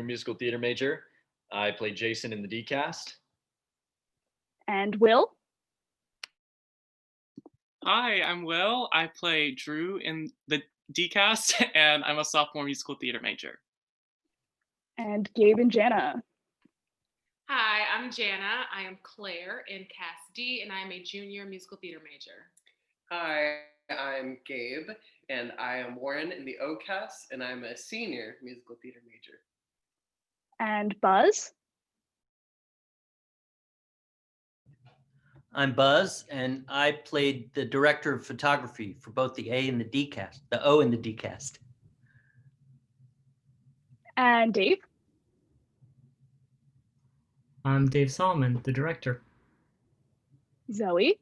musical theater major. I play Jason in the D cast. And Will? Hi, I'm Will. I play Drew in the D-cast, and I'm a sophomore musical theater major. And Gabe and Jana? Hi, I'm Jana. I am Claire in Cast D, and I'm a junior musical theater major. Hi, I'm Gabe, and I am Warren in the O cast, and I'm a senior musical theater major. And Buzz? I'm Buzz, and I played the director of photography for both the A and the D cast, the O and the D cast. And Dave? I'm Dave Solomon, the director. Zoe?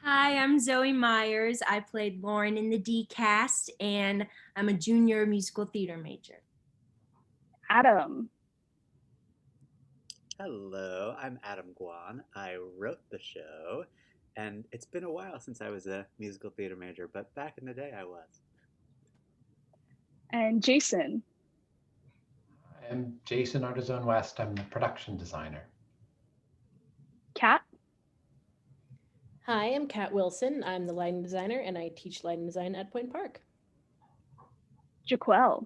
Hi, I'm Zoe Myers. I played Lauren in the D cast, and I'm a junior musical theater major. Adam? Hello, I'm Adam Gwon. I wrote the show, and it's been a while since I was a musical theater major, but back in the day I was. And Jason? I'm Jason Ardizzone West. I'm the production designer. Kat? Hi, I'm Kat Wilson. I'm the lighting designer, and I teach lighting design at Point Park. Jaquel?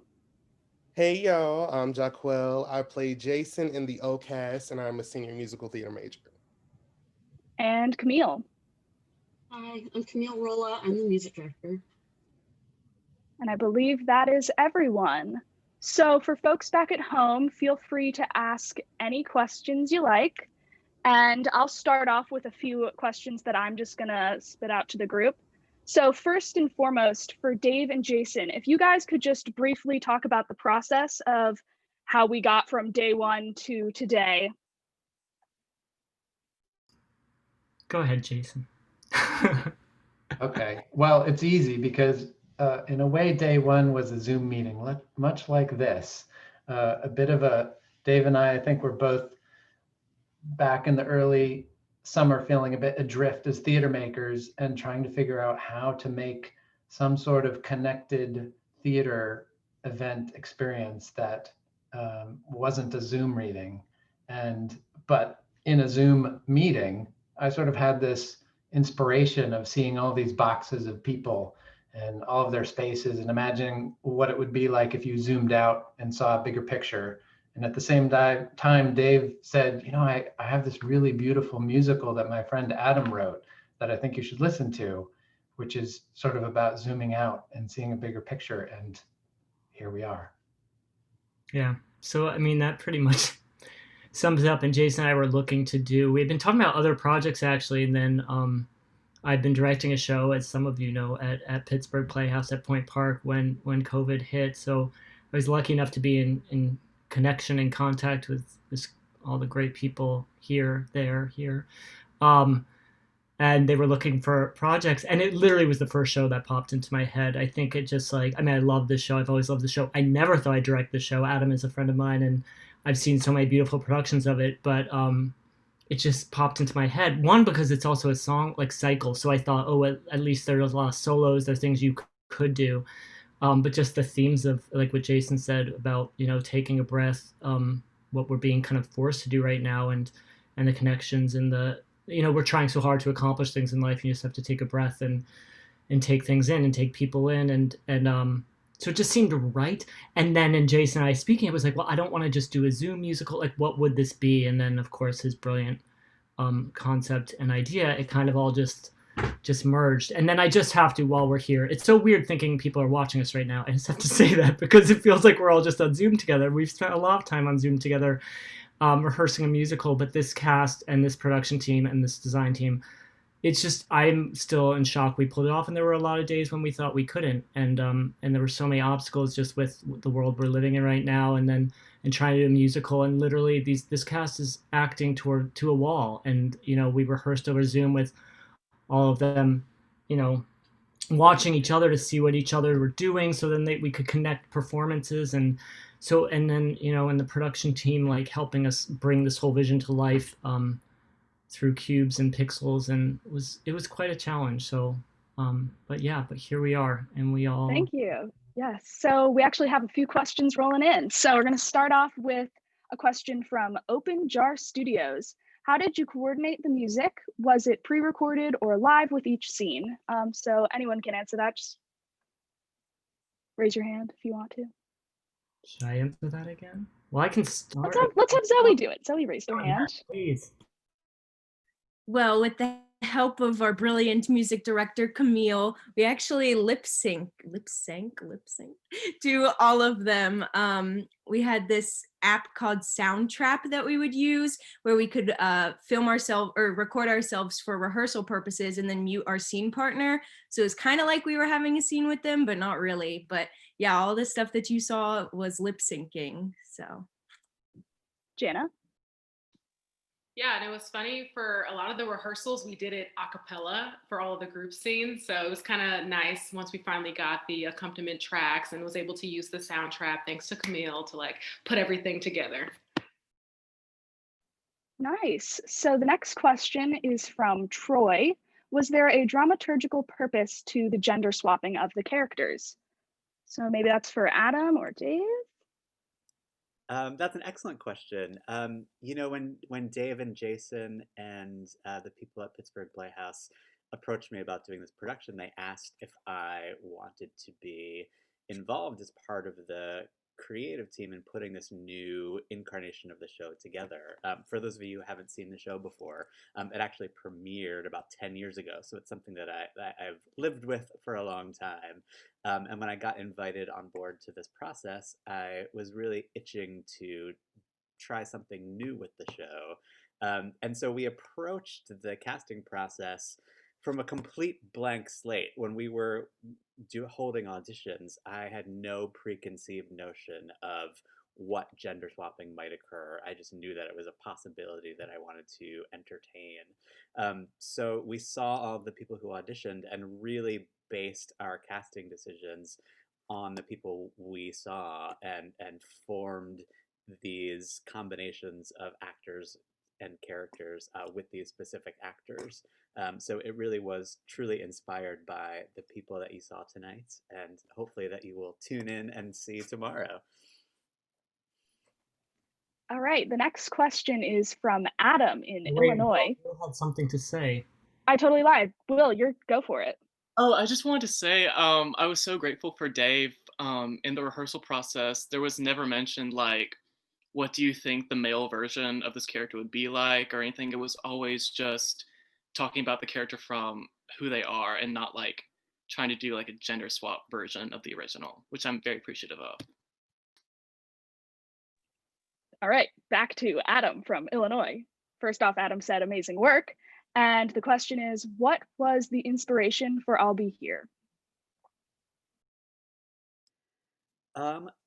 Hey y'all, I'm Jaquel. I play Jason in the O cast, and I'm a senior musical theater major. And Camille? Hi, I'm Camille Rolla. I'm the music director. And I believe that is everyone. So for folks back at home, feel free to ask any questions you like. And I'll start off with a few questions that I'm just gonna spit out to the group. So first and foremost, for Dave and Jason, if you guys could just briefly talk about the process of how we got from day one to today. Go ahead, Jason. Okay, well, it's easy because in a way, day one was a Zoom meeting, much like this. A bit of a, Dave and I think we're both back in the early summer feeling a bit adrift as theater makers and trying to figure out how to make some sort of connected theater event experience that wasn't a Zoom reading. But in a Zoom meeting, I sort of had this inspiration of seeing all these boxes of people and all of their spaces and imagining what it would be like if you zoomed out and saw a bigger picture. And at the same time, Dave said, you know, I have this really beautiful musical that my friend Adam wrote that I think you should listen to, which is sort of about zooming out and seeing a bigger picture. And here we are. Yeah, so I mean, that pretty much sums it up. And Jason and I were looking to do, we've been talking about other projects actually, and then I've been directing a show, as some of you know, at Pittsburgh Playhouse at Point Park when COVID hit. So I was lucky enough to be in connection and contact with all the great people here. And they were looking for projects, and it literally was the first show that popped into my head. I think it just I love this show. I've always loved the show. I never thought I'd direct the show. Adam is a friend of mine, and I've seen so many beautiful productions of it, but it just popped into my head. One, because it's also a song cycle. So I thought, oh, at least there's a lot of solos. There are things you could do. But just the themes of what Jason said about, taking a breath, what we're being kind of forced to do right now, and the connections and we're trying so hard to accomplish things in life. You just have to take a breath and take things in and take people in. And so it just seemed right. And then in Jason and I speaking, it was like, well, I don't want to just do a Zoom musical. What would this be? And then of course his brilliant concept and idea, it kind of all just merged. And then I just have to, while we're here, it's so weird thinking people are watching us right now. I just have to say that because it feels like we're all just on Zoom together. We've spent a lot of time on Zoom together, rehearsing a musical, but this cast and this production team and this design team, it's just, I'm still in shock we pulled it off. And there were a lot of days when we thought we couldn't. And there were so many obstacles just with the world we're living in right now. And trying to do a musical, and literally this cast is acting to a wall. And, we rehearsed over Zoom with all of them, watching each other to see what each other were doing, so then we could connect performances. And then, and the production team, helping us bring this whole vision to life through cubes and pixels. And it was quite a challenge. So, but here we are, and we all. Thank you. Yes, so we actually have a few questions rolling in. So we're going to start off with a question from Open Jar Studios. How did you coordinate the music? Was it pre-recorded or live with each scene? So anyone can answer that. Just raise your hand if you want to. Should I answer that again? Well, I can start. Let's have Zoe do it. Zoe raised her hand. Please. Well, with the help of our brilliant music director, Camille, we actually lip sync to all of them. We had this app called Soundtrap that we would use where we could film ourselves or record ourselves for rehearsal purposes and then mute our scene partner. So it's kind of like we were having a scene with them, but not really. But yeah, all the stuff that you saw was lip syncing. So, Jana? Yeah, and it was funny for a lot of the rehearsals, we did it a cappella for all of the group scenes. So it was kind of nice once we finally got the accompaniment tracks and was able to use the Soundtrap, thanks to Camille, to like put everything together. Nice. So the next question is from Troy. Was there a dramaturgical purpose to the gender swapping of the characters? So maybe that's for Adam or Dave. That's an excellent question. You know, when Dave and Jason and the people at Pittsburgh Playhouse approached me about doing this production, they asked if I wanted to be involved as part of the creative team in putting this new incarnation of the show together. For those of you who haven't seen the show before, it actually premiered about 10 years ago, so it's something that I've lived with for a long time. And when I got invited on board to this process, I was really itching to try something new with the show. And so we approached the casting process from a complete blank slate. When we were holding auditions, I had no preconceived notion of what gender swapping might occur. I just knew that it was a possibility that I wanted to entertain. So we saw all of the people who auditioned and really based our casting decisions on the people we saw and formed these combinations of actors and characters with these specific actors. So it really was truly inspired by the people that you saw tonight, and hopefully that you will tune in and see tomorrow. All right, the next question is from Adam in Illinois. Will had something to say. I totally lied. Will, go for it. Oh, I just wanted to say I was so grateful for Dave. In the rehearsal process, there was never mentioned like, what do you think the male version of this character would be like or anything. It was always just talking about the character from who they are and not like trying to do like a gender swap version of the original, which I'm very appreciative of. All right, back to Adam from Illinois. First off, Adam said amazing work. And the question is, what was the inspiration for I'll Be Here?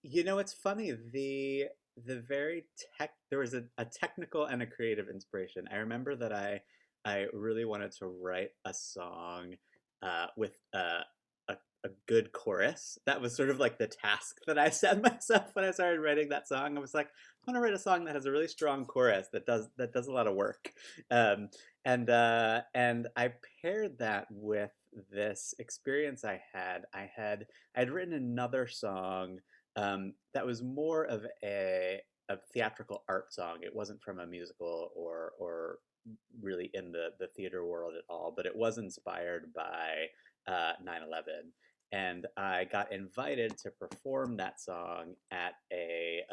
You know, it's funny, the very there was a technical and a creative inspiration. I remember that I really wanted to write a song with a good chorus. That was sort of like the task that I set myself when I started writing that song. I was like, I want to write a song that has a really strong chorus that does a lot of work. And I paired that with this experience I had. I'd written another song that was more of a theatrical art song. It wasn't from a musical or really in the theater world at all, but it was inspired by 9/11. And I got invited to perform that song at a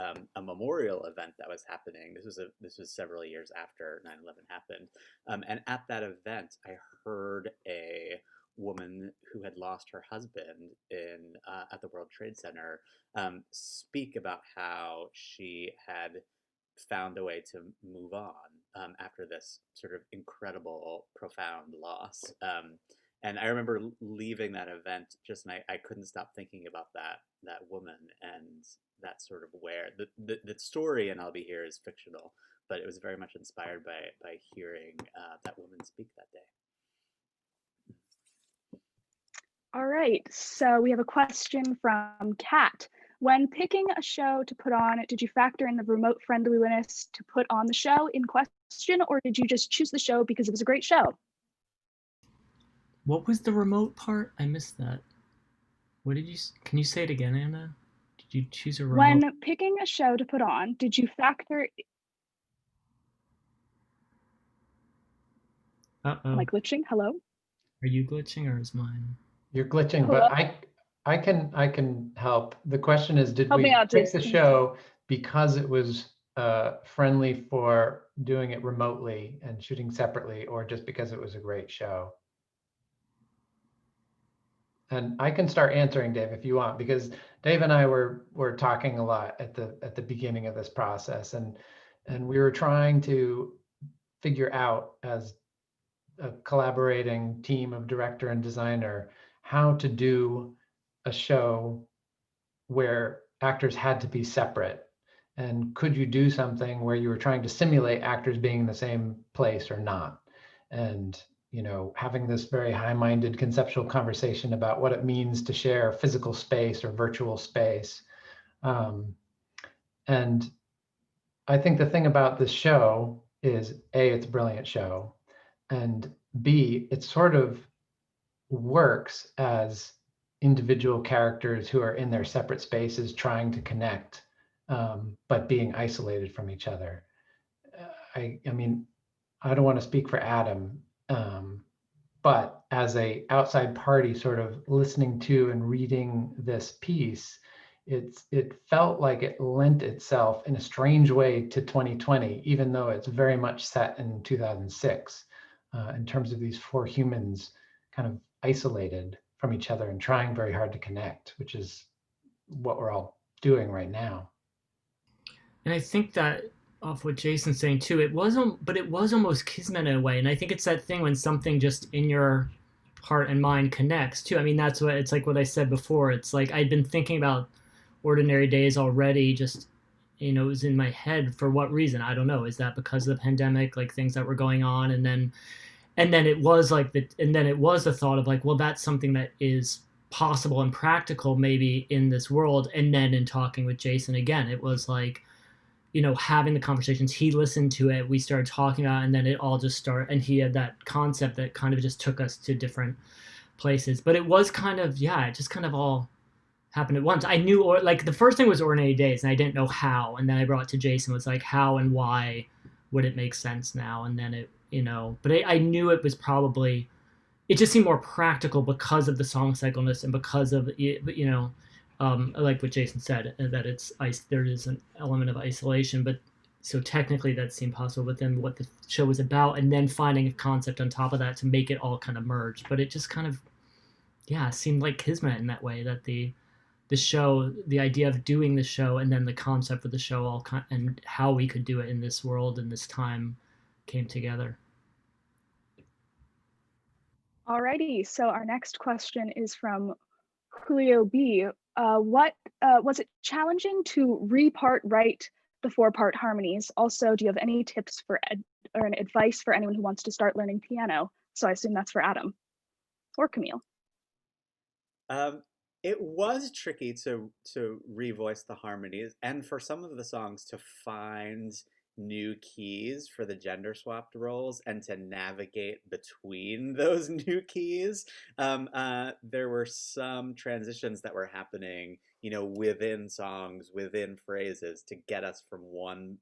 memorial event that was happening. This was several years after 9/11 happened. And at that event, I heard a woman who had lost her husband at the World Trade Center speak about how she had found a way to move on after this sort of incredible, profound loss. And I remember leaving that event and I couldn't stop thinking about that woman, and that's sort of where the story in I'll Be Here is fictional, but it was very much inspired by hearing that woman speak that day. All right, so we have a question from Kat. When picking a show to put on, did you factor in the remote friendliness to put on the show in question, or did you just choose the show because it was a great show? What was the remote part? I missed that. What did you? Can you say it again, Anna? Did you choose a remote? When picking a show to put on, did you factor? Uh-oh. Am I glitching? Hello? Are you glitching or is mine? You're glitching, Hello? but I can help. The question is, did Help me we out, pick the Jason. show because it was friendly for doing it remotely and shooting separately, or just because it was a great show? And I can start answering, Dave, if you want, because Dave and I were talking a lot at the beginning of this process, and we were trying to figure out, as a collaborating team of director and designer, how to do a show where actors had to be separate. And could you do something where you were trying to simulate actors being in the same place or not? And, you know, having this very high-minded conceptual conversation about what it means to share physical space or virtual space. And I think the thing about this show is, A, it's a brilliant show, and B, it sort of works as individual characters who are in their separate spaces trying to connect, but being isolated from each other. I mean, I don't want to speak for Adam, but as a outside party sort of listening to and reading this piece, it felt like it lent itself in a strange way to 2020, even though it's very much set in 2006, in terms of these four humans kind of isolated from each other and trying very hard to connect, which is what we're all doing right now. And I think that, off what Jason's saying too, it was almost kismet in a way. And I think it's that thing when something just in your heart and mind connects too. I mean, that's what it's like, what I said before. It's like I'd been thinking about Ordinary Days already, just, you know, it was in my head. For what reason? I don't know. Is that because of the pandemic, like things that were going on? And then it was like it was the thought of like, well, that's something that is possible and practical maybe in this world. And then in talking with Jason again, it was like, you know, having the conversations, he listened to it, we started talking about it, and then it all just started, and he had that concept that kind of just took us to different places. But it was kind of, yeah, it just kind of all happened at once. I knew, or like the first thing was Ordinary Days, and I didn't know how, and then I brought it to Jason, was like, how and why would it make sense now? And then it, you know, but I knew it was probably, it just seemed more practical because of the song cycleness and because of, you know, like what Jason said, that there is an element of isolation, but so technically that seemed possible. But then what the show was about, and then finding a concept on top of that to make it all kind of merge. But it just kind of, yeah, seemed like kismet in that way, that the show, the idea of doing the show, and then the concept for the show, all and how we could do it in this world and this time came together. Alrighty, so our next question is from Julio B. What was it challenging to write the 4-part harmonies? Also, do you have any tips for or an advice for anyone who wants to start learning piano? So I assume that's for Adam or Camille. It was tricky to revoice the harmonies, and for some of the songs to find new keys for the gender swapped roles and to navigate between those new keys. There were some transitions that were happening, you know, within songs, within phrases, to get us from one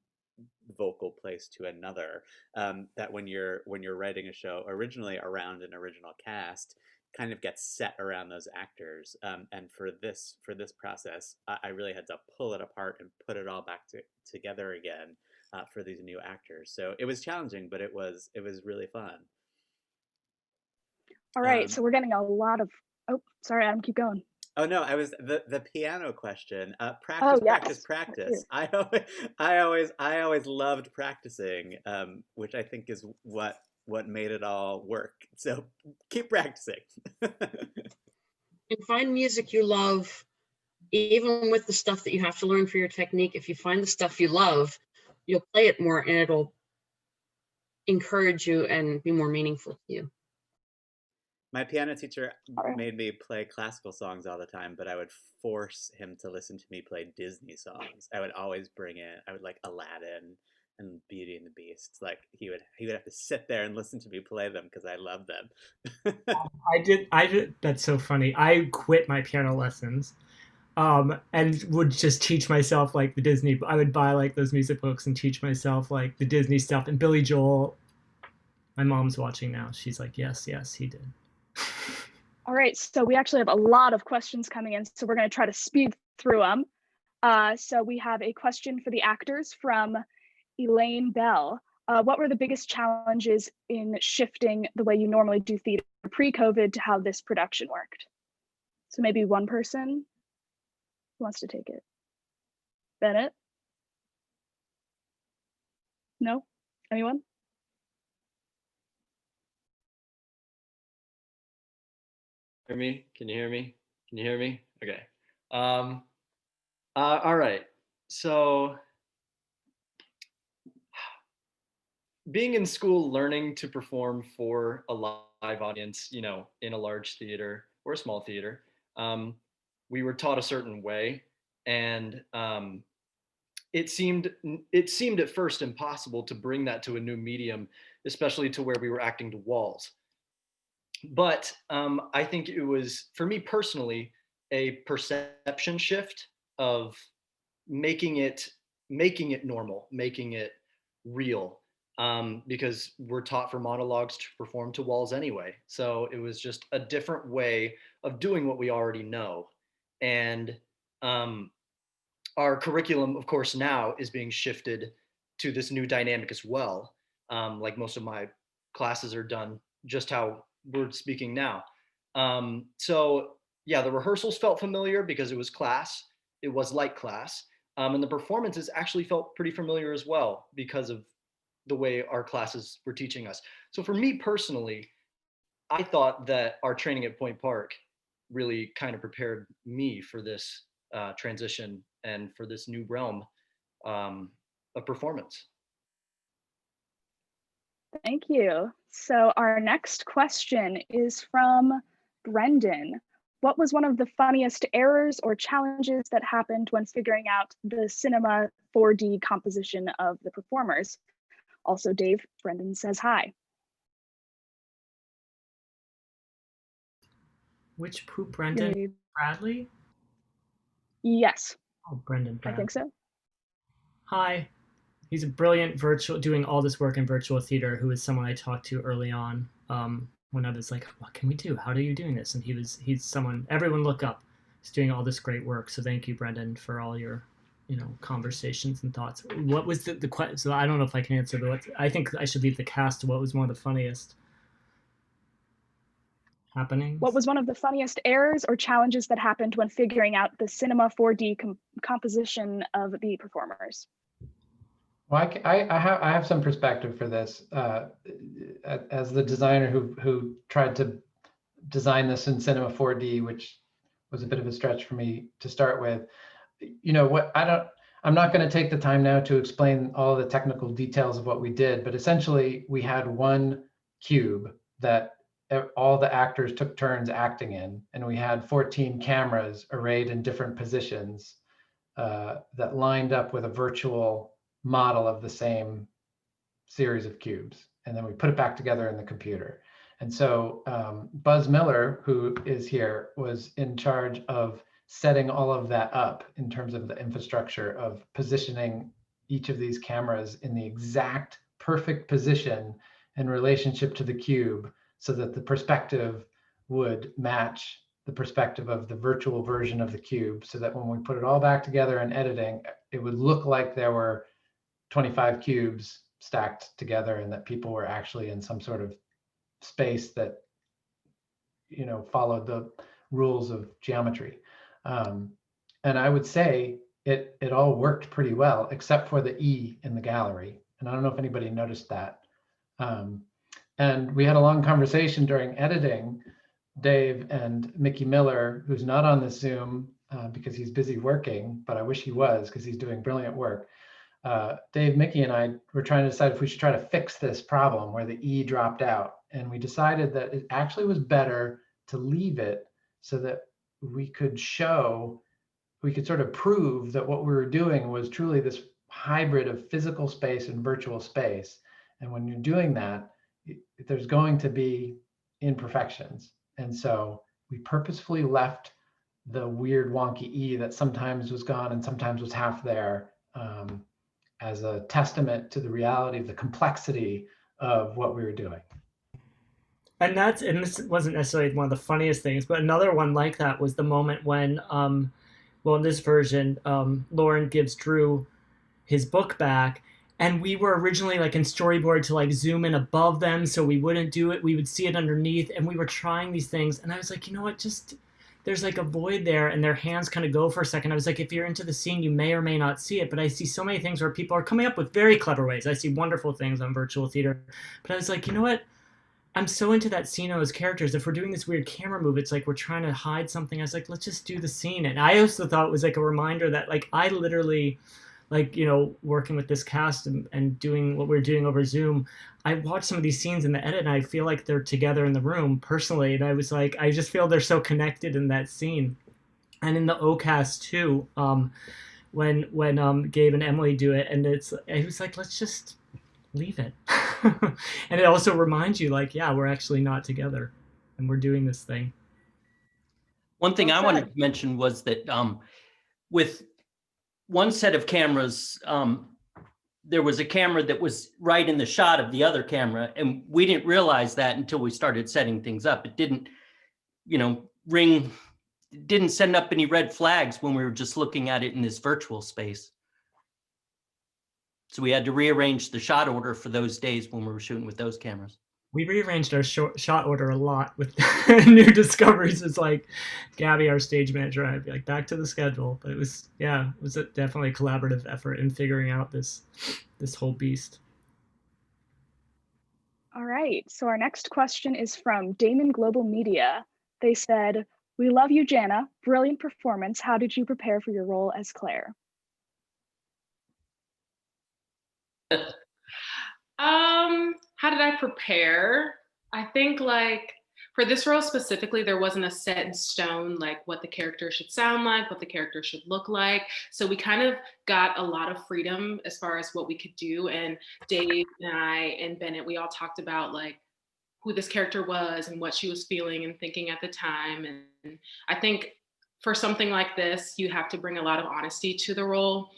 vocal place to another. That when you're writing a show originally around an original cast, kind of gets set around those actors. And for this process, I really had to pull it apart and put it all back together again. For these new actors, so it was challenging, but it was really fun. All right, so we're getting a lot of. Oh, sorry, Adam, keep going. Oh no, I was the piano question. Practice. I always loved practicing, which I think is what made it all work. So keep practicing. And find music you love, even with the stuff that you have to learn for your technique. If you find the stuff you love, you'll play it more and it'll encourage you and be more meaningful to you. My piano teacher made me play classical songs all the time, but I would force him to listen to me play Disney songs. I would always bring in, I would like Aladdin, and Beauty and the Beast. Like he would have to sit there and listen to me play them because I love them. I did. That's so funny. I quit my piano lessons, and would just teach myself like the Disney. I would buy like those music books and teach myself like the Disney stuff. And Billy Joel, my mom's watching now. She's like, yes, he did. All right, so we actually have a lot of questions coming in, so we're going to try to speed through them. So we have a question for the actors from Elaine Bell. What were the biggest challenges in shifting the way you normally do theater pre-COVID to how this production worked? So maybe one person who wants to take it. Bennett? No? Anyone? Hear me? Can you hear me? Can you hear me? Okay. All right. So being in school, learning to perform for a live audience, you know, in a large theater or a small theater, we were taught a certain way, and it seemed at first impossible to bring that to a new medium, especially to where we were acting to walls. But I think it was, for me personally, a perception shift of making it normal, making it real, because we're taught for monologues to perform to walls anyway. So it was just a different way of doing what we already know. And our curriculum, of course, now is being shifted to this new dynamic as well. Like most of my classes are done just how we're speaking now. So yeah, the rehearsals felt familiar because it was class. It was like class. And the performances actually felt pretty familiar as well because of the way our classes were teaching us. So for me personally, I thought that our training at Point Park really kind of prepared me for this transition and for this new realm of performance. Thank you. So our next question is from Brendan. What was one of the funniest errors or challenges that happened when figuring out the cinema 4D composition of the performers? Also, Dave, Brendan says hi. Which poop, Brendan? Bradley? Yes. Oh, Brendan Bradley. I think so. Hi. He's a brilliant doing all this work in virtual theater, who is someone I talked to early on when I was like, what can we do? How are you doing this? And he's someone, everyone look up. He's doing all this great work. So thank you, Brendan, for all your, conversations and thoughts. What was the question? So I don't know if I can answer, but I think I should leave the cast to what was one of the funniest happenings. What was one of the funniest errors or challenges that happened when figuring out the cinema 4D composition of the performers? Well, I have some perspective for this as the designer who tried to design this in Cinema 4D, which was a bit of a stretch for me to start with. I'm not going to take the time now to explain all the technical details of what we did, but essentially we had one cube that all the actors took turns acting in, and we had 14 cameras arrayed in different positions that lined up with a virtual model of the same series of cubes, and then we put it back together in the computer. And so Buzz Miller, who is here, was in charge of setting all of that up in terms of the infrastructure of positioning each of these cameras in the exact perfect position in relationship to the cube so that the perspective would match the perspective of the virtual version of the cube, so that when we put it all back together in editing, it would look like there were 25 cubes stacked together and that people were actually in some sort of space that followed the rules of geometry. And I would say it all worked pretty well, except for the E in the gallery. And I don't know if anybody noticed that. And we had a long conversation during editing, Dave and Mickey Miller, who's not on the Zoom because he's busy working, but I wish he was because he's doing brilliant work. Dave, Mickey, and I were trying to decide if we should try to fix this problem where the E dropped out. And we decided that it actually was better to leave it so that we could sort of prove that what we were doing was truly this hybrid of physical space and virtual space. And when you're doing that, there's going to be imperfections. And so we purposefully left the weird wonky E that sometimes was gone and sometimes was half there, as a testament to the reality of the complexity of what we were doing. And this wasn't necessarily one of the funniest things, but another one like that was the moment when, well, in this version, Lauren gives Drew his book back, and we were originally like in storyboard to like zoom in above them so we wouldn't do it. We would see it underneath, and we were trying these things, and I was like, you know what, just there's like a void there, and their hands kind of go for a second. I was like, if you're into the scene, you may or may not see it, but I see so many things where people are coming up with very clever ways. I see wonderful things on virtual theater, but I was like, you know what? I'm so into that scene of those characters. If we're doing this weird camera move, it's like we're trying to hide something. I was like, let's just do the scene. And I also thought it was like a reminder that like I literally, like, you know, working with this cast and doing what we're doing over Zoom, I watched some of these scenes in the edit and I feel like they're together in the room personally. And I was like, I just feel they're so connected in that scene. And in the OCast too, when Gabe and Emily do it, and it was like, let's just leave it. And it also reminds you like, yeah, we're actually not together and we're doing this thing. One thing I wanted to mention was that with one set of cameras, there was a camera that was right in the shot of the other camera, and we didn't realize that until we started setting things up. It didn't, you know, didn't send up any red flags when we were just looking at it in this virtual space. So we had to rearrange the shot order for those days when we were shooting with those cameras. We rearranged our shot order a lot with new discoveries. It's like Gabby, our stage manager, and I'd be like, back to the schedule. But it was definitely a collaborative effort in figuring out this whole beast. All right, so our next question is from Damon Global Media. They said, "We love you, Jana. Brilliant performance. How did you prepare for your role as Claire?" How did I prepare? I think like for this role specifically, there wasn't a set in stone, like what the character should sound like, what the character should look like. So we kind of got a lot of freedom as far as what we could do. And Dave and I and Bennett, we all talked about like who this character was and what she was feeling and thinking at the time. And I think for something like this, you have to bring a lot of honesty to the role.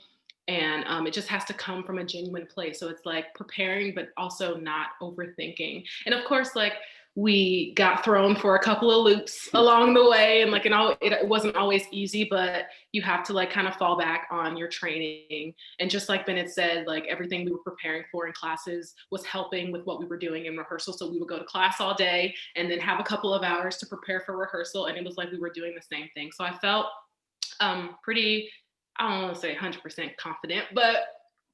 And it just has to come from a genuine place. So it's like preparing, but also not overthinking. And of course, like we got thrown for a couple of loops along the way. And like, it wasn't always easy, but you have to like kind of fall back on your training. And just like Bennett said, like everything we were preparing for in classes was helping with what we were doing in rehearsal. So we would go to class all day and then have a couple of hours to prepare for rehearsal. And it was like we were doing the same thing. So I felt pretty, I don't want to say 100% confident, but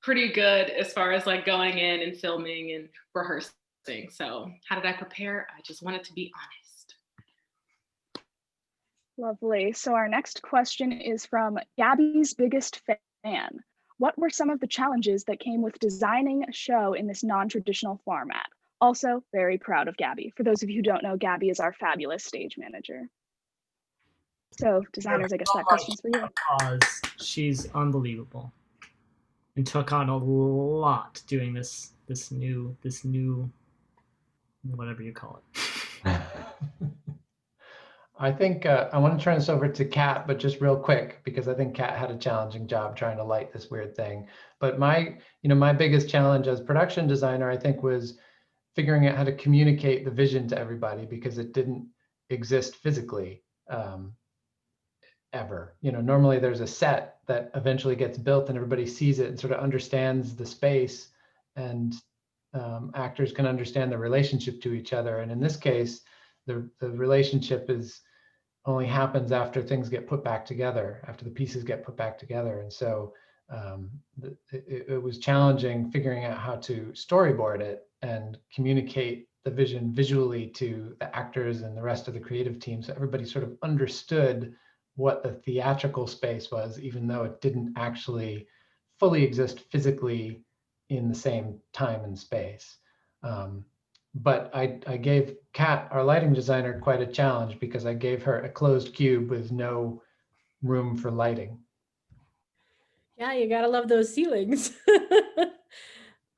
pretty good as far as like going in and filming and rehearsing. So how did I prepare? I just wanted to be honest. Lovely. So our next question is from Gabby's biggest fan. What were some of the challenges that came with designing a show in this non-traditional format? Also, very proud of Gabby. For those of you who don't know, Gabby is our fabulous stage manager. So designers, I guess that question's for you. Because she's unbelievable and took on a lot doing this new whatever you call it. I think I want to turn this over to Kat, but just real quick, because I think Kat had a challenging job trying to light this weird thing. But my biggest challenge as production designer, I think, was figuring out how to communicate the vision to everybody, because it didn't exist physically. Ever. Normally there's a set that eventually gets built and everybody sees it and sort of understands the space, and actors can understand the relationship to each other. And in this case, the relationship only happens after things get put back together, after the pieces get put back together. And so it was challenging figuring out how to storyboard it and communicate the vision visually to the actors and the rest of the creative team, so everybody sort of understood what the theatrical space was, even though it didn't actually fully exist physically in the same time and space. But I gave Kat, our lighting designer, quite a challenge, because I gave her a closed cube with no room for lighting. Yeah, you gotta love those ceilings.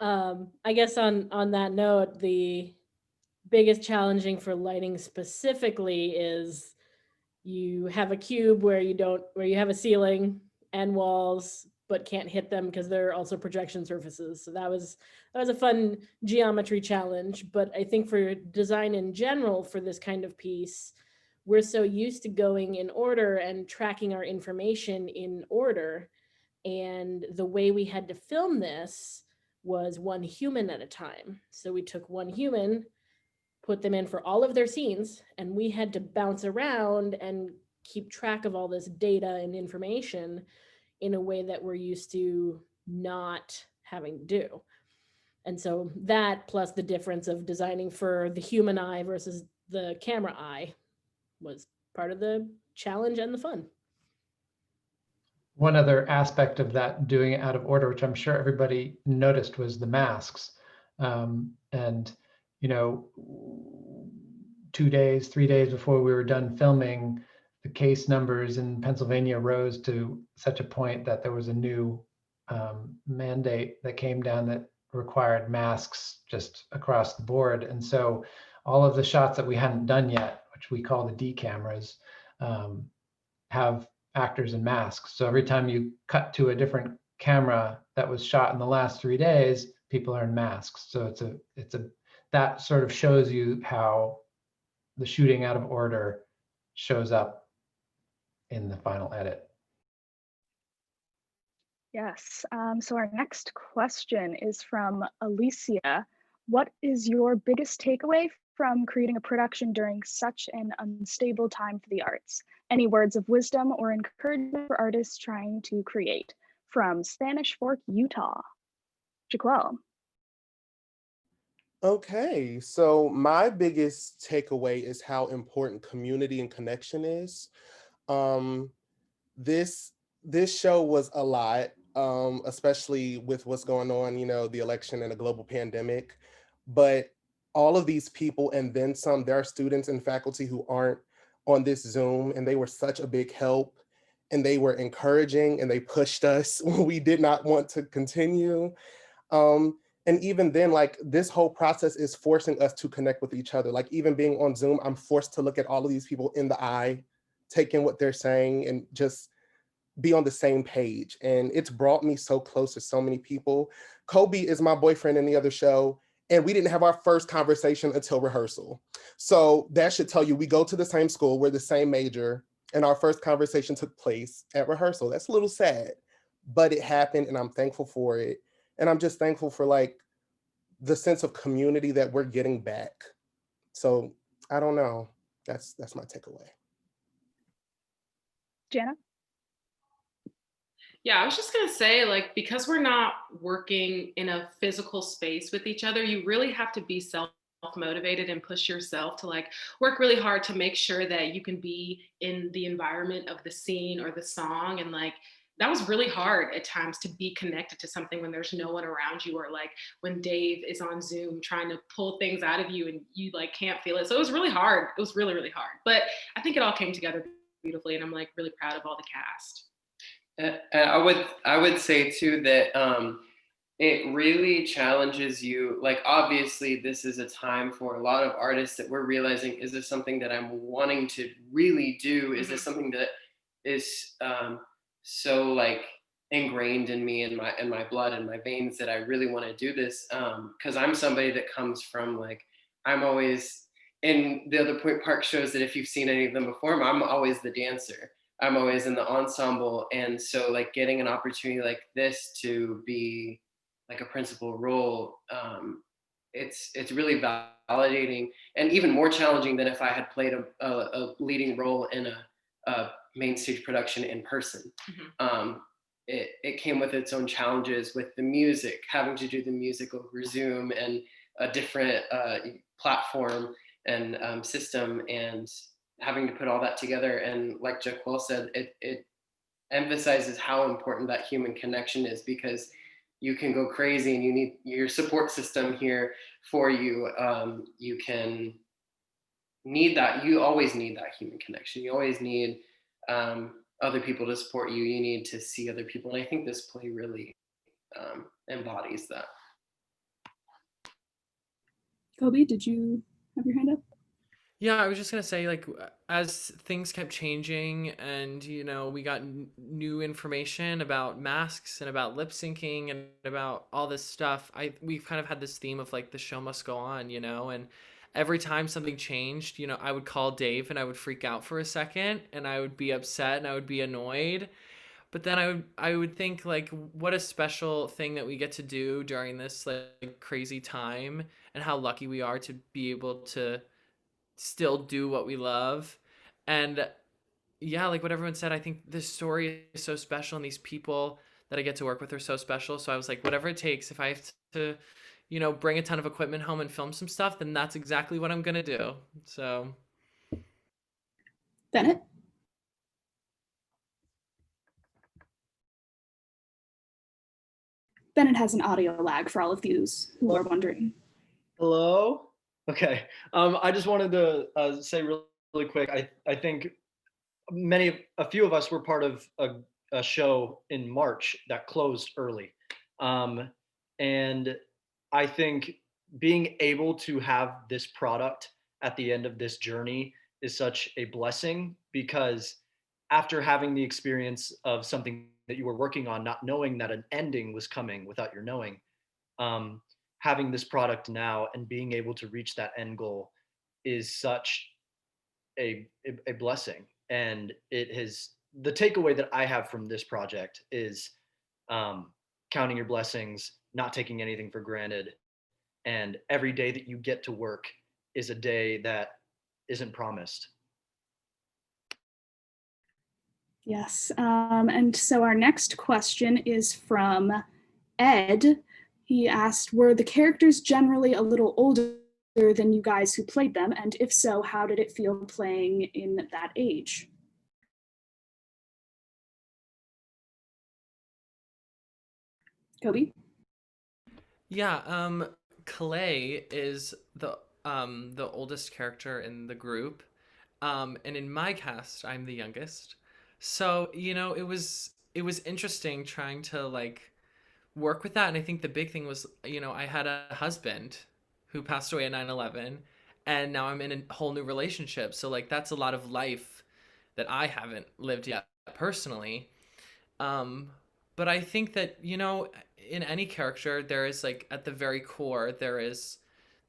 I guess on that note, the biggest challenging for lighting specifically is you have a cube where you have a ceiling and walls but can't hit them because they're also projection surfaces. So that was a fun geometry challenge. But I think for design in general for this kind of piece, we're so used to going in order and tracking our information in order. And the way we had to film this was one human at a time. So we took one human, put them in for all of their scenes, and we had to bounce around and keep track of all this data and information in a way that we're used to not having to do. And so that plus the difference of designing for the human eye versus the camera eye was part of the challenge and the fun. One other aspect of that, doing it out of order, which I'm sure everybody noticed, was the masks. And, you know, 2 days, 3 days before we were done filming, the case numbers in Pennsylvania rose to such a point that there was a new mandate that came down that required masks just across the board. And so all of the shots that we hadn't done yet, which we call the D cameras, have actors in masks. So every time you cut to a different camera that was shot in the last 3 days, people are in masks. So that sort of shows you how the shooting out of order shows up in the final edit. Yes. So our next question is from Alicia. What is your biggest takeaway from creating a production during such an unstable time for the arts? Any words of wisdom or encouragement for artists trying to create? From Spanish Fork, Utah. Jaquel. Okay, so my biggest takeaway is how important community and connection is. Um, this show was a lot, especially with what's going on, you know, the election and a global pandemic. But all of these people and then some, there are students and faculty who aren't on this Zoom, and they were such a big help, and they were encouraging, and they pushed us when we did not want to continue. And even then, like, this whole process is forcing us to connect with each other. Like, even being on Zoom, I'm forced to look at all of these people in the eye, take in what they're saying, and just be on the same page. And it's brought me so close to so many people. Kobe is my boyfriend in the other show, and we didn't have our first conversation until rehearsal. So that should tell you, we go to the same school, we're the same major, and our first conversation took place at rehearsal. That's a little sad, but it happened, and I'm thankful for it. And I'm just thankful for, like, the sense of community that we're getting back. So I don't know. That's my takeaway. Jana? Yeah, I was just gonna say, like, because we're not working in a physical space with each other, you really have to be self-motivated and push yourself to, like, work really hard to make sure that you can be in the environment of the scene or the song. And like, that was really hard at times to be connected to something when there's no one around you, or like when Dave is on Zoom trying to pull things out of you and you like can't feel it. So it was really hard. It was really, really hard. But I think it all came together beautifully, and I'm like really proud of all the cast. I would say too that it really challenges you. Like, obviously, this is a time for a lot of artists that we're realizing, is this something that I'm wanting to really do? Is this something that is so like ingrained in me and my blood and my veins that I really want to do this? Because I'm somebody that comes from, like, I'm always, and the other Point Park shows that if you've seen any of them before, I'm always the dancer. I'm always in the ensemble. And so, like, getting an opportunity like this to be like a principal role, it's really validating and even more challenging than if I had played a leading role in a main stage production in person. It came with its own challenges with the music, having to do the music over Zoom and a different platform and system, and having to put all that together. And like Jaquel said, it emphasizes how important that human connection is, because you can go crazy and you need your support system here for you. You can need that. You always need that human connection. You always need other people to support you. You need to see other people. And I think this play really embodies that. Kobe, did you have your hand up? Yeah, I was just gonna say, like, as things kept changing and, we got new information about masks and about lip syncing and about all this stuff, we've kind of had this theme of, like, the show must go on, and every time something changed, I would call Dave and I would freak out for a second and I would be upset and I would be annoyed. But then I would think, like, what a special thing that we get to do during this, like, crazy time, and how lucky we are to be able to still do what we love. And yeah, like what everyone said, I think this story is so special and these people that I get to work with are so special. So I was like, whatever it takes, if I have to, bring a ton of equipment home and film some stuff, then that's exactly what I'm gonna do. So Bennett? Bennett has an audio lag for all of you who are wondering. Hello? Okay. I just wanted to say really quick, I think a few of us were part of a show in March that closed early. And I think being able to have this product at the end of this journey is such a blessing, because after having the experience of something that you were working on, not knowing that an ending was coming without your knowing, having this product now and being able to reach that end goal is such a blessing. And the takeaway that I have from this project is counting your blessings, not taking anything for granted, and every day that you get to work is a day that isn't promised. Yes. And so our next question is from Ed. He asked, were the characters generally a little older than you guys who played them? And if so, how did it feel playing in that age? Kobe? yeah, Clay is the oldest character in the group. And in my cast, I'm the youngest. So, it was interesting trying to, like, work with that. And I think the big thing was, I had a husband who passed away at 9/11, and now I'm in a whole new relationship. So, like, that's a lot of life that I haven't lived yet personally. But I think that, in any character, there is, like, at the very core, there is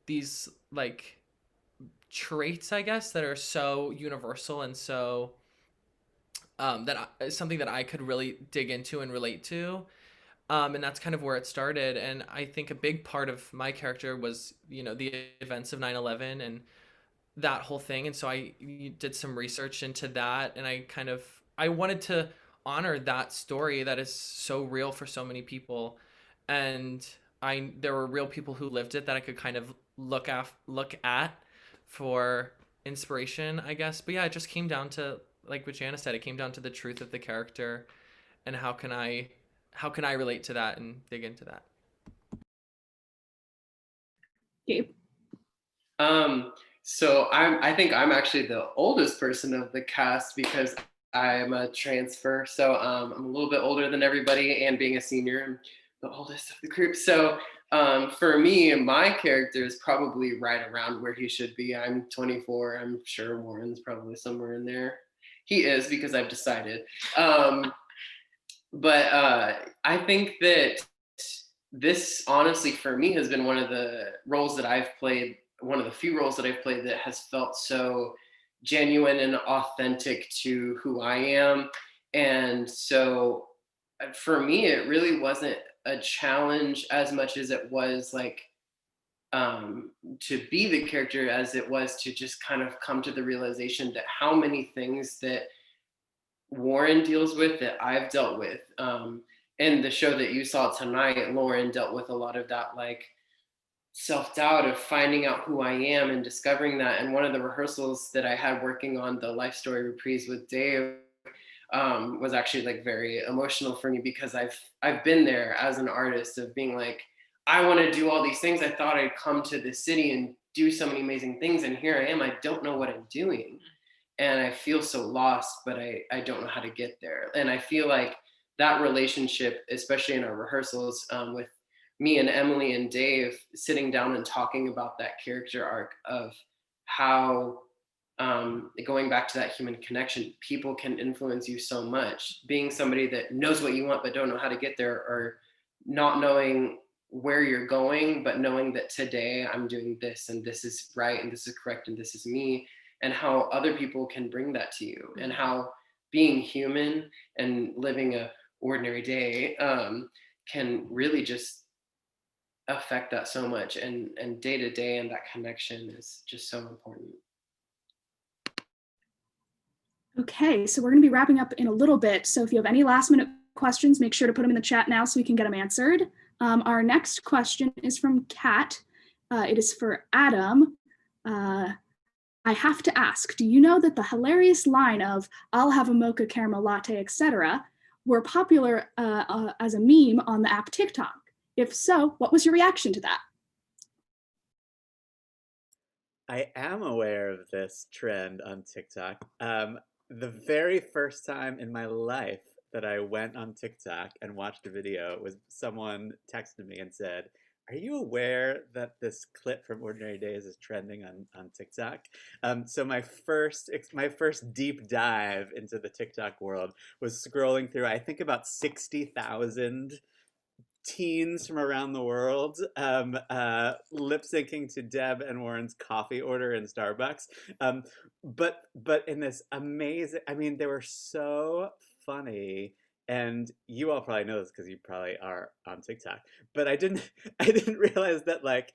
these, like, traits, I guess, that are so universal and so something that I could really dig into and relate to. And that's kind of where it started. And I think a big part of my character was, the events of 9/11 and that whole thing. And so I did some research into that, and I wanted to honor that story that is so real for so many people. And there were real people who lived it that I could kind of look at for inspiration, I guess. But yeah, it just came down to, like what Jana said, it came down to the truth of the character and how can I relate to that and dig into that. Gabe? So I think I'm actually the oldest person of the cast because I'm a transfer. So I'm a little bit older than everybody, and being a senior, I'm the oldest of the group. So for me, my character is probably right around where he should be. I'm 24. I'm sure Warren's probably somewhere in there. He is, because I've decided. But I think that this, honestly, for me, has been one of the roles that I've played, one of the few roles that I've played that has felt so genuine and authentic to who I am. And so for me, it really wasn't a challenge as much as it was like to be the character, as it was to just kind of come to the realization that how many things that Warren deals with that I've dealt with. In the show that you saw tonight, Lauren dealt with a lot of that, like, self-doubt of finding out who I am and discovering that. And one of the rehearsals that I had working on the life story reprise with Dave was actually, like, very emotional for me, because I've been there as an artist of being like, I want to do all these things. I thought I'd come to this city and do so many amazing things, and here I am. I don't know what I'm doing. and I feel so lost, but I don't know how to get there. And I feel like that relationship, especially in our rehearsals, with me and Emily and Dave sitting down and talking about that character arc of how, going back to that human connection, people can influence you so much. Being somebody that knows what you want but don't know how to get there, or not knowing where you're going, but knowing that today I'm doing this and this is right and this is correct and this is me, and how other people can bring that to you, and how being human and living a ordinary day can really just affect that so much, and day to day, and that connection is just so important. Okay, so we're going to be wrapping up in a little bit. So if you have any last minute questions, make sure to put them in the chat now so we can get them answered. Our next question is from Kat. It is for Adam. I have to ask, do you know that the hilarious line of "I'll have a mocha caramel latte, etc." were popular as a meme on the app TikTok? If so, what was your reaction to that? I am aware of this trend on TikTok. The very first time in my life that I went on TikTok and watched a video was someone texted me and said, "Are you aware that this clip from Ordinary Days is trending on TikTok?" So my first deep dive into the TikTok world was scrolling through, I think, about 60,000 teens from around the world lip syncing to Deb and Warren's coffee order in Starbucks. But in this amazing, I mean, they were so funny. And you all probably know this because you probably are on TikTok. But I didn't realize that, like,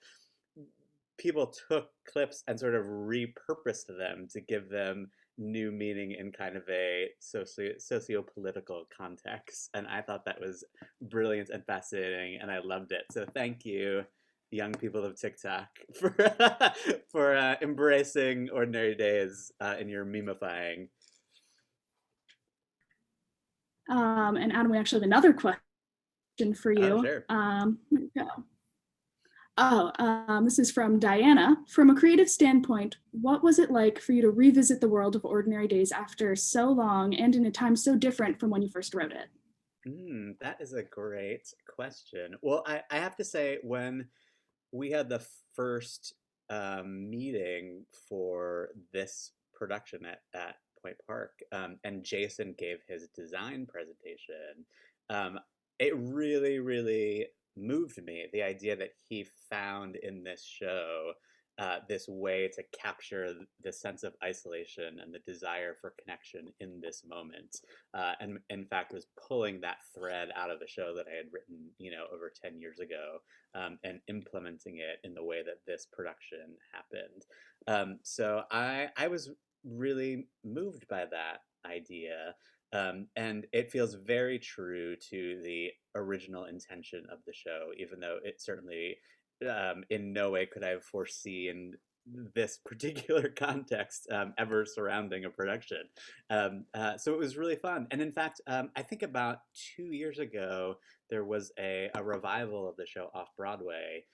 people took clips and sort of repurposed them to give them new meaning in kind of a socio-political context. And I thought that was brilliant and fascinating, and I loved it. So thank you, young people of TikTok, for embracing Ordinary Days in your memifying. And Adam, we actually have another question for you. Oh, sure. Where'd it go? This is from Diana. From a creative standpoint, what was it like for you to revisit the world of Ordinary Days after so long and in a time so different from when you first wrote it? That is a great question. Well, I have to say, when we had the first meeting for this production at Point Park, and Jason gave his design presentation, it really, really moved me, the idea that he found in this show this way to capture the sense of isolation and the desire for connection in this moment, and in fact was pulling that thread out of the show that I had written, over 10 years ago, and implementing it in the way that this production happened. So I was really moved by that idea. And it feels very true to the original intention of the show, even though it certainly in no way could I have foreseen this particular context ever surrounding a production. So it was really fun. And in fact, I think about 2 years ago, there was a revival of the show off Broadway,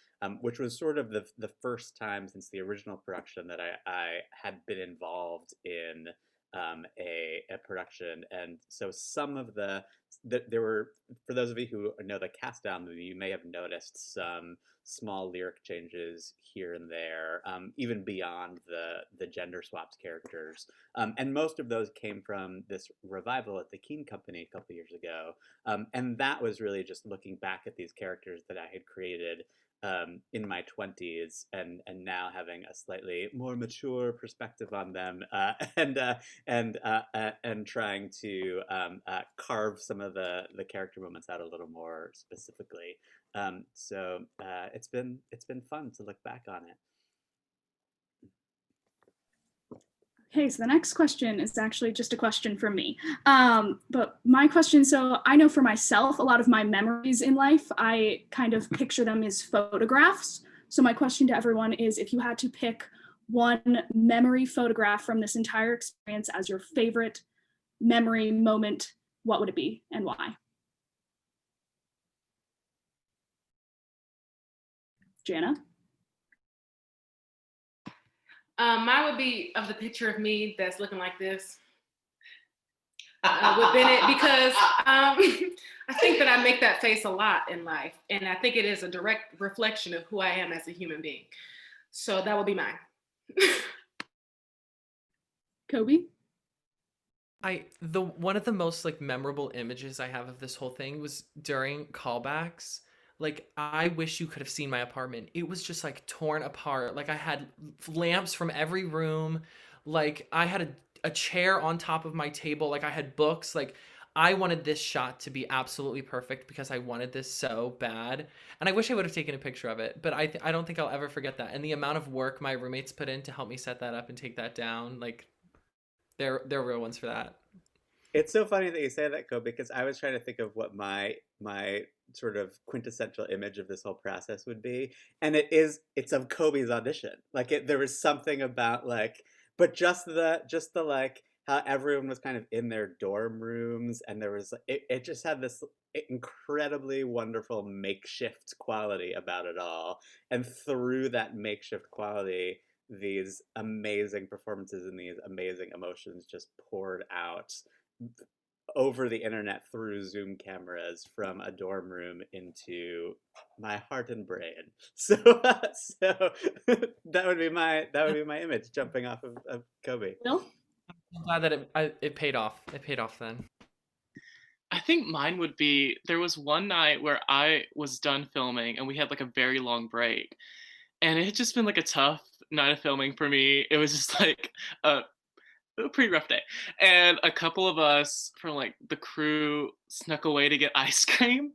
which was sort of the first time since the original production that I had been involved in a production. And so some of there were, for those of you who know the cast down movie, you may have noticed some small lyric changes here and there, even beyond the gender swapped characters. And most of those came from this revival at the Keene Company a couple years ago. And that was really just looking back at these characters that I had created in my 20s, and now having a slightly more mature perspective on them, and trying to carve some of the character moments out a little more specifically. So it's been fun to look back on it. Okay, so the next question is actually just a question from me. But my question, so I know for myself, a lot of my memories in life, I kind of picture them as photographs. So my question to everyone is, if you had to pick one memory photograph from this entire experience as your favorite memory moment, what would it be and why? Jana? Mine would be of the picture of me that's looking like this with Bennett, because I think that I make that face a lot in life, and I think it is a direct reflection of who I am as a human being. So that would be mine. Kobe? One of the most like memorable images I have of this whole thing was during callbacks. Like, I wish you could have seen my apartment. It was just like torn apart. Like, I had lamps from every room. Like, I had a chair on top of my table. Like, I had books. Like, I wanted this shot to be absolutely perfect because I wanted this so bad. And I wish I would have taken a picture of it, but I don't think I'll ever forget that. And the amount of work my roommates put in to help me set that up and take that down, like, they're real ones for that. It's so funny that you say that, Kobe, because I was trying to think of what my sort of quintessential image of this whole process would be, and it's of Kobe's audition. Like, there was something about like, but just the like how everyone was kind of in their dorm rooms, and there was it just had this incredibly wonderful makeshift quality about it all, and through that makeshift quality, these amazing performances and these amazing emotions just poured out over the internet through Zoom cameras from a dorm room into my heart and brain. So that would be my image jumping off of Kobe. No? I'm glad that it paid off. It paid off then. I think mine would be, there was one night where I was done filming and we had like a very long break. And it had just been like a tough night of filming for me. It was just like a pretty rough day. And a couple of us from like the crew snuck away to get ice cream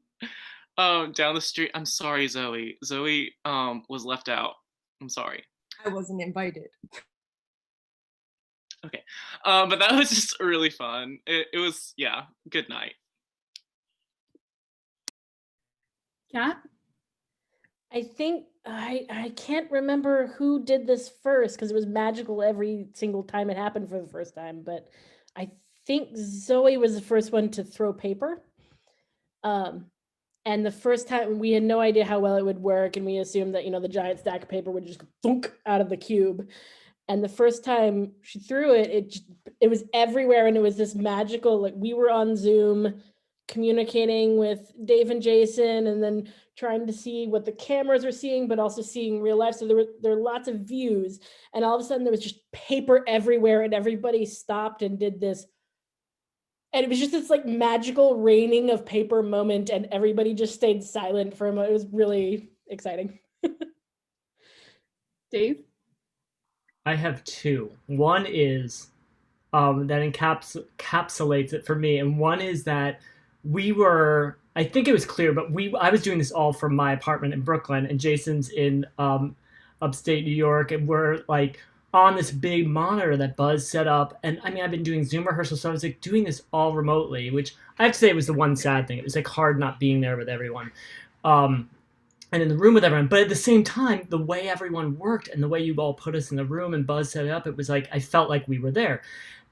down the street. I'm sorry, Zoe. Zoe was left out. I'm sorry. I wasn't invited. Okay. But that was just really fun. It was, yeah, good night. Kat? I think I can't remember who did this first because it was magical every single time it happened for the first time, but I think Zoe was the first one to throw paper. And the first time we had no idea how well it would work, and we assumed that, the giant stack of paper would just thunk out of the cube. And the first time she threw it, it was everywhere, and it was this magical, like, we were on Zoom communicating with Dave and Jason, and then trying to see what the cameras were seeing, but also seeing real life. So there were lots of views, and all of a sudden there was just paper everywhere, and everybody stopped and did this. And it was just this like magical raining of paper moment, and everybody just stayed silent for a moment. It was really exciting. Dave? I have two. One is that encapsulates it for me, and one is that I think it was clear, but I was doing this all from my apartment in Brooklyn, and Jason's in upstate New York, and we're like on this big monitor that Buzz set up. And I mean, I've been doing Zoom rehearsals, so I was like doing this all remotely, which I have to say was the one sad thing. It was like hard not being there with everyone. And in the room with everyone, but at the same time, the way everyone worked and the way you all put us in the room and Buzz set it up, it was like I felt like we were there.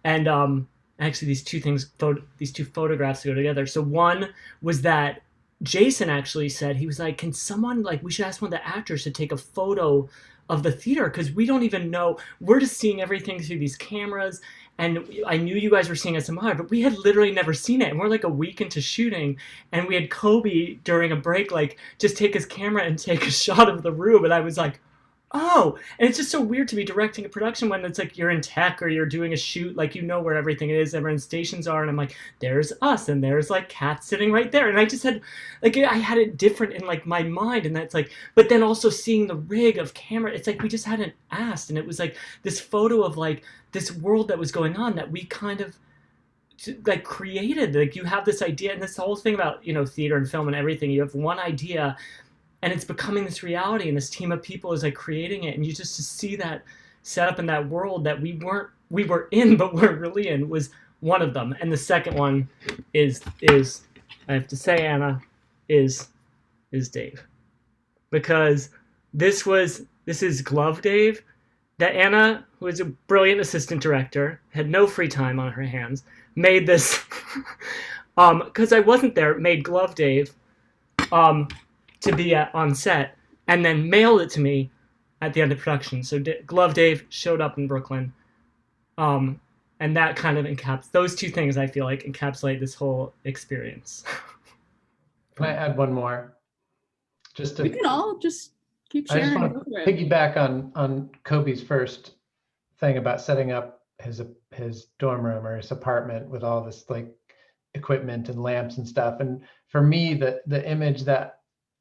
And actually, these two photographs go together. So one was that Jason actually said, he was like, "Can someone, like, we should ask one of the actors to take a photo of the theater, because we don't even know. We're just seeing everything through these cameras." And I knew you guys were seeing us in live, but we had literally never seen it. And we're like a week into shooting, and we had Kobe during a break, like, just take his camera and take a shot of the room. And I was like, oh, and it's just so weird to be directing a production when it's like you're in tech or you're doing a shoot, like, where everything is, everyone's stations are. And I'm like, there's us, and there's like Kat sitting right there. And I just had, like, I had it different in like my mind. And that's like, but then also seeing the rig of camera, it's like we just hadn't asked. And it was like this photo of like this world that was going on that we kind of like created. Like, you have this idea, and this whole thing about, theater and film and everything, you have one idea, and it's becoming this reality, and this team of people is like creating it. And you just to see that set up in that world that we were in, but weren't really in, was one of them. And the second one is I have to say, Anna, is Dave. Because this is Glove Dave, that Anna, who is a brilliant assistant director, had no free time on her hands, made this, because I wasn't there, made Glove Dave, to be on set, and then mailed it to me at the end of production. So Glove Dave showed up in Brooklyn. And that kind of those two things, I feel like, encapsulate this whole experience. Can I add one more? Just We to, can all just keep I just sharing. want to piggyback on Kobe's first thing about setting up his dorm room or his apartment with all this like equipment and lamps and stuff. And for me, the image that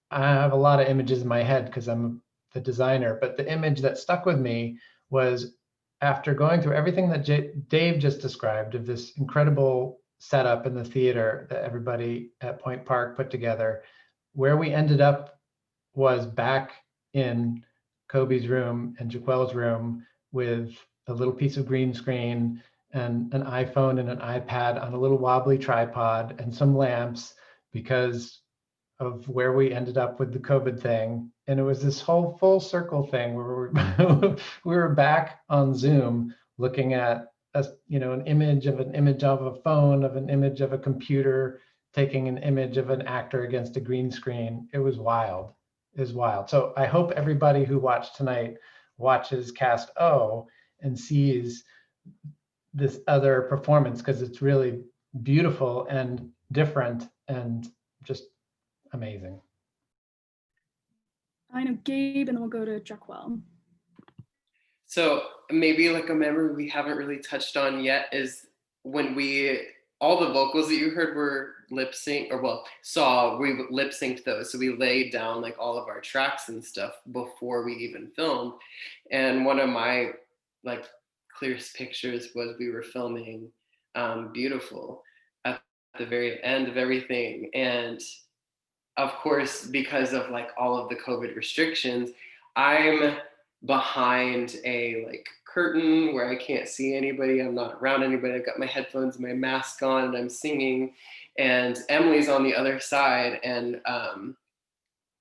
I have a lot of images in my head because I'm the designer, but the image that stuck with me was after going through everything that Dave just described of this incredible setup in the theater that everybody at Point Park put together, where we ended up was back in Kobe's room and Jaquel's room with a little piece of green screen and an iPhone and an iPad on a little wobbly tripod and some lamps because of where we ended up with the COVID thing. And it was this whole full circle thing where we were back on Zoom looking at an image of a phone, of an image of a computer, taking an image of an actor against a green screen. It was wild. It was wild. So I hope everybody who watched tonight watches Cast O and sees this other performance because it's really beautiful and different and just amazing. I know Gabe, and then we'll go to Jaquel. So maybe like a memory we haven't really touched on yet is when all the vocals that you heard were lip sync, or we lip synced those. So we laid down like all of our tracks and stuff before we even filmed. And one of my like clearest pictures was we were filming Beautiful at the very end of everything. And of course, because of like all of the COVID restrictions, I'm behind a like curtain where I can't see anybody. I'm not around anybody. I've got my headphones and my mask on and I'm singing, and Emily's on the other side. And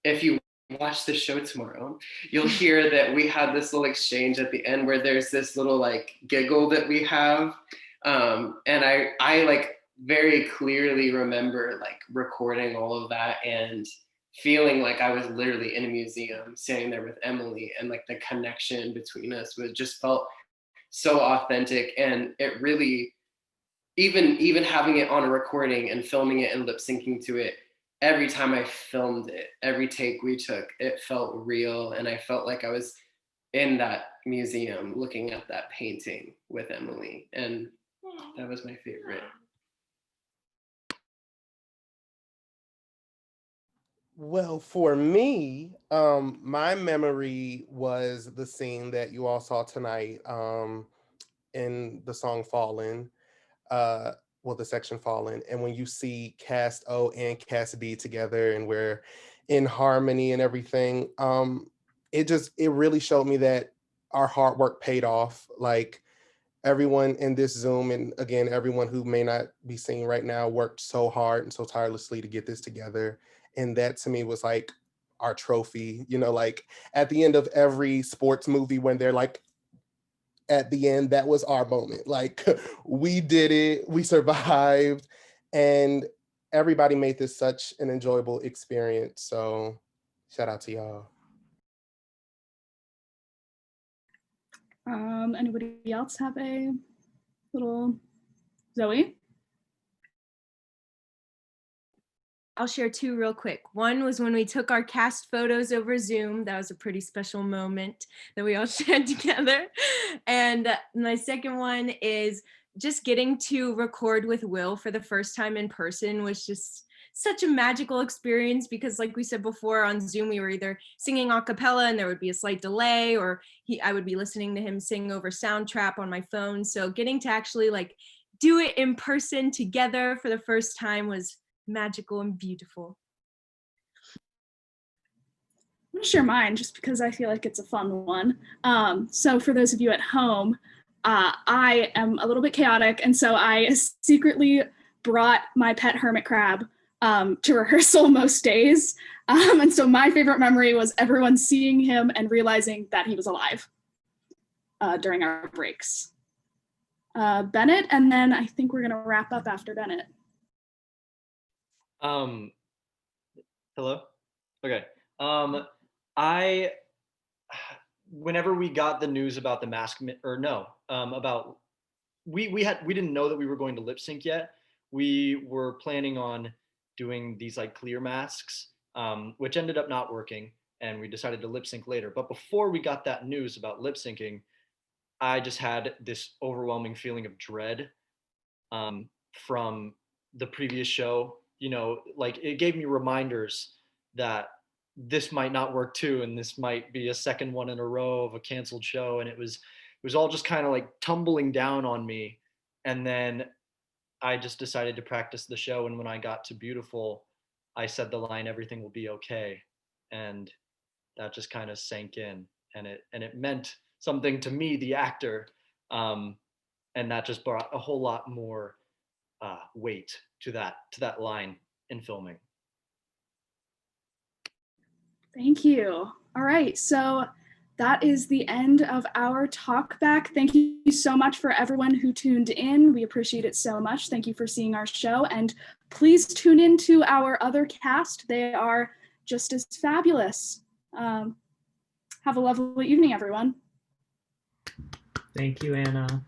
if you watch the show tomorrow, you'll hear that we had this little exchange at the end where there's this little like giggle that we have. And I like very clearly remember like recording all of that and feeling like I was literally in a museum standing there with Emily, and like the connection between us just felt so authentic. And it really, even having it on a recording and filming it and lip syncing to it, every time I filmed it, every take we took, it felt real. And I felt like I was in that museum looking at that painting with Emily. And that was my favorite. Well, for me, my memory was the scene that you all saw tonight in the song Fallen, the section Fallen. And when you see Cast O and Cast B together and we're in harmony and everything, it really showed me that our hard work paid off. Like everyone in this Zoom, and again, everyone who may not be seen right now, worked so hard and so tirelessly to get this together. And that to me was like our trophy, like at the end of every sports movie when they're like, at the end, that was our moment. Like we did it, we survived, and everybody made this such an enjoyable experience. So shout out to y'all. Anybody else have a little Zoe? I'll share two real quick. One was when we took our cast photos over Zoom. That was a pretty special moment that we all shared together. And my second one is just getting to record with Will for the first time in person was just such a magical experience, because like we said before, on Zoom we were either singing a cappella and there would be a slight delay, or I would be listening to him sing over Soundtrap on my phone. So getting to actually like do it in person together for the first time was magical and beautiful. I'm gonna share mine just because I feel like it's a fun one. So for those of you at home, I am a little bit chaotic, and so I secretly brought my pet hermit crab to rehearsal most days. And so my favorite memory was everyone seeing him and realizing that he was alive during our breaks. Bennett, and then I think we're gonna wrap up after Bennett. Hello? Okay. whenever we got the news about the mask, or no, about we didn't know that we were going to lip sync yet. We were planning on doing these like clear masks, which ended up not working, and we decided to lip sync later. But before we got that news about lip syncing, I just had this overwhelming feeling of dread from the previous show. You know, like it gave me reminders that this might not work too, and this might be a second one in a row of a canceled show. And it was all just kind of like tumbling down on me. And then I just decided to practice the show. And when I got to Beautiful, I said the line, "Everything will be okay." And that just kind of sank in, and it meant something to me, the actor. And that just brought a whole lot more weight to that line in filming. Thank you. All right, so that is the end of our talk back. Thank you so much for everyone who tuned in. We appreciate it so much. Thank you for seeing our show, and please tune in to our other cast. They are just as fabulous. Have a lovely evening, everyone. Thank you, Anna.